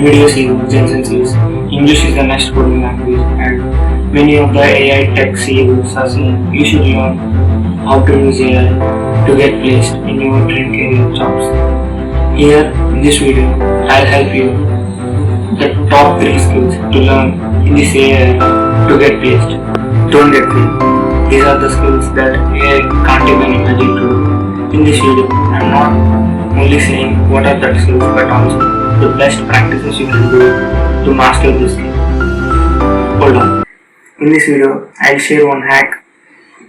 video CEOs, Jensen says English is the next coding language, and many of the AI tech CEOs are saying you should learn how to use AI to get placed in your dream career jobs. Here in this video, I'll help you the top 3 skills to learn in this AI to get placed. Don't get fooled. These are the skills that AI can't even imagine to do. In this video, I'm not only saying what are the skills but also the best practices you can do to master this skill. Hold on. In this video, I'll share one hack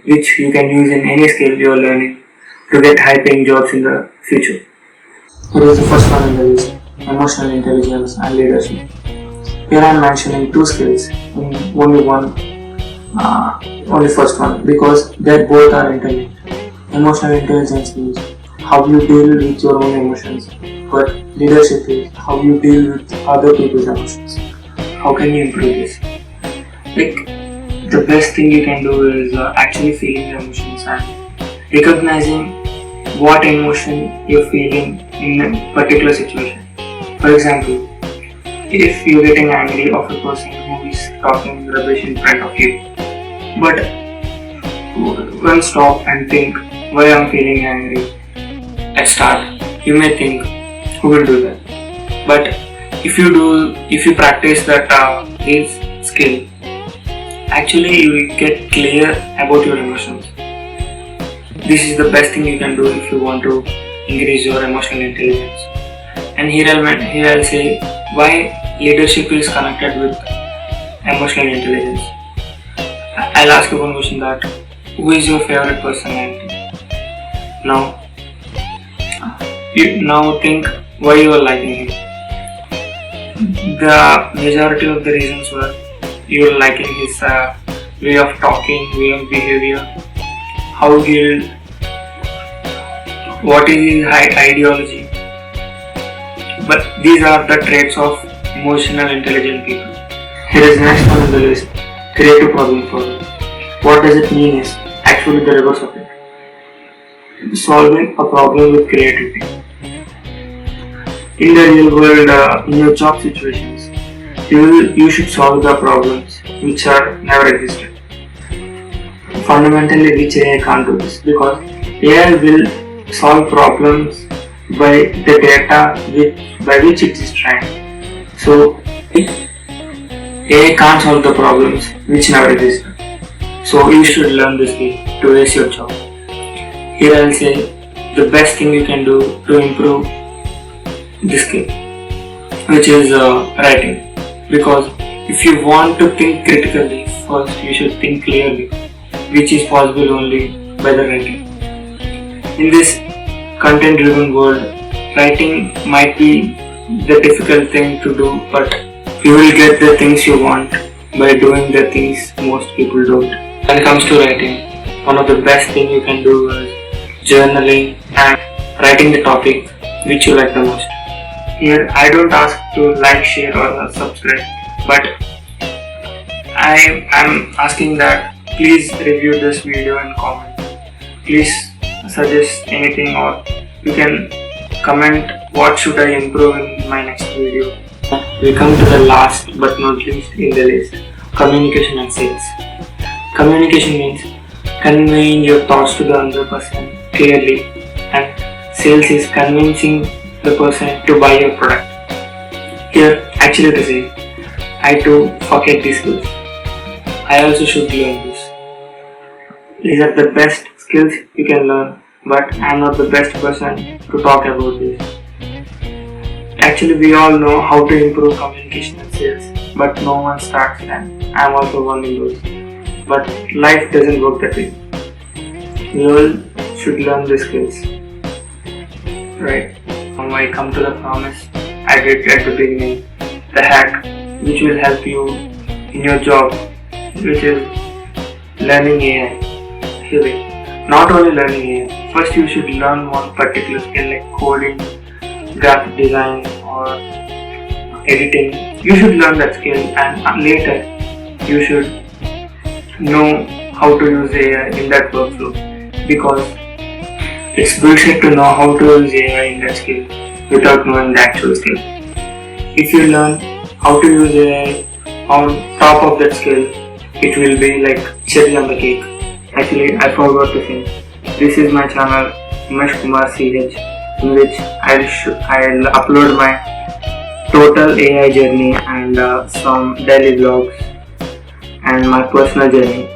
which you can use in any skill you are learning to get high paying jobs in the future. Here is the first one in the list: emotional intelligence and leadership. Here I am mentioning 2 skills in only first one because they both are interlinked. Emotional intelligence means how you deal with your own emotions, but leadership is how you deal with other people's emotions. How can you improve this? Like, the best thing you can do is actually feeling the emotions and recognizing what emotion you're feeling in a particular situation. For example, if you're getting angry of a person who is talking rubbish in front of you, but when stop and think why I'm feeling angry. At start, you may think, who will do that? But if you practice that his skill, actually you will get clear about your emotions. This is the best thing you can do if you want to increase your emotional intelligence. And here I'll say why leadership is connected with emotional intelligence. I'll ask you one question: that who is your favorite personality? Now think why you are liking him. The majority of the reasons were you are liking his way of talking, way of behavior, what is his ideology. But these are the traits of emotional intelligent people. Here is the next one on the list: creative problem solving. What does it mean is actually the reverse of it. Solving a problem with creativity. In the real world, in your job situations, you should solve the problems which are never existed. Fundamentally, which AI can't do this because AI will solve problems by the data by which it is trained. So AI can't solve the problems which never existed. So you should learn this skill to ace your job. Here I'll say the best thing you can do to improve this skill, which is writing. Because if you want to think critically, first you should think clearly, which is possible only by the writing. In this content-driven world, writing might be the difficult thing to do, but you will get the things you want by doing the things most people don't. When it comes to writing, one of the best things you can do is journaling and writing the topic which you like the most. Here I don't ask to like, share or subscribe, but I am asking that please review this video and comment. Please suggest anything, or you can comment what should I improve in my next video. We come to the last but not least in the list: communication and sales. Communication means conveying your thoughts to the other person clearly, and sales is convincing the person to buy your product. Here, actually to say, I too forget these skills. I also should learn this. These are the best skills you can learn, but I am not the best person to talk about this. Actually, we all know how to improve communication and sales, but no one starts them. I am also one in those. But life doesn't work that way. We all should learn the skills. Right? Now I come to the promise I did at the beginning, the hack which will help you in your job, which is learning AI. Here, not only learning AI, first you should learn one particular skill like coding, graphic design or editing. You should learn that skill, and later you should know how to use AI in that workflow, because it's bullshit to know how to use AI in that skill without knowing the actual skill. if you learn how to use AI on top of that skill, it will be like cherry on the cake. Actually, I forgot to say, this is my channel Umesh Kumar Ch, in which I'll upload my total AI journey and some daily vlogs and my personal journey.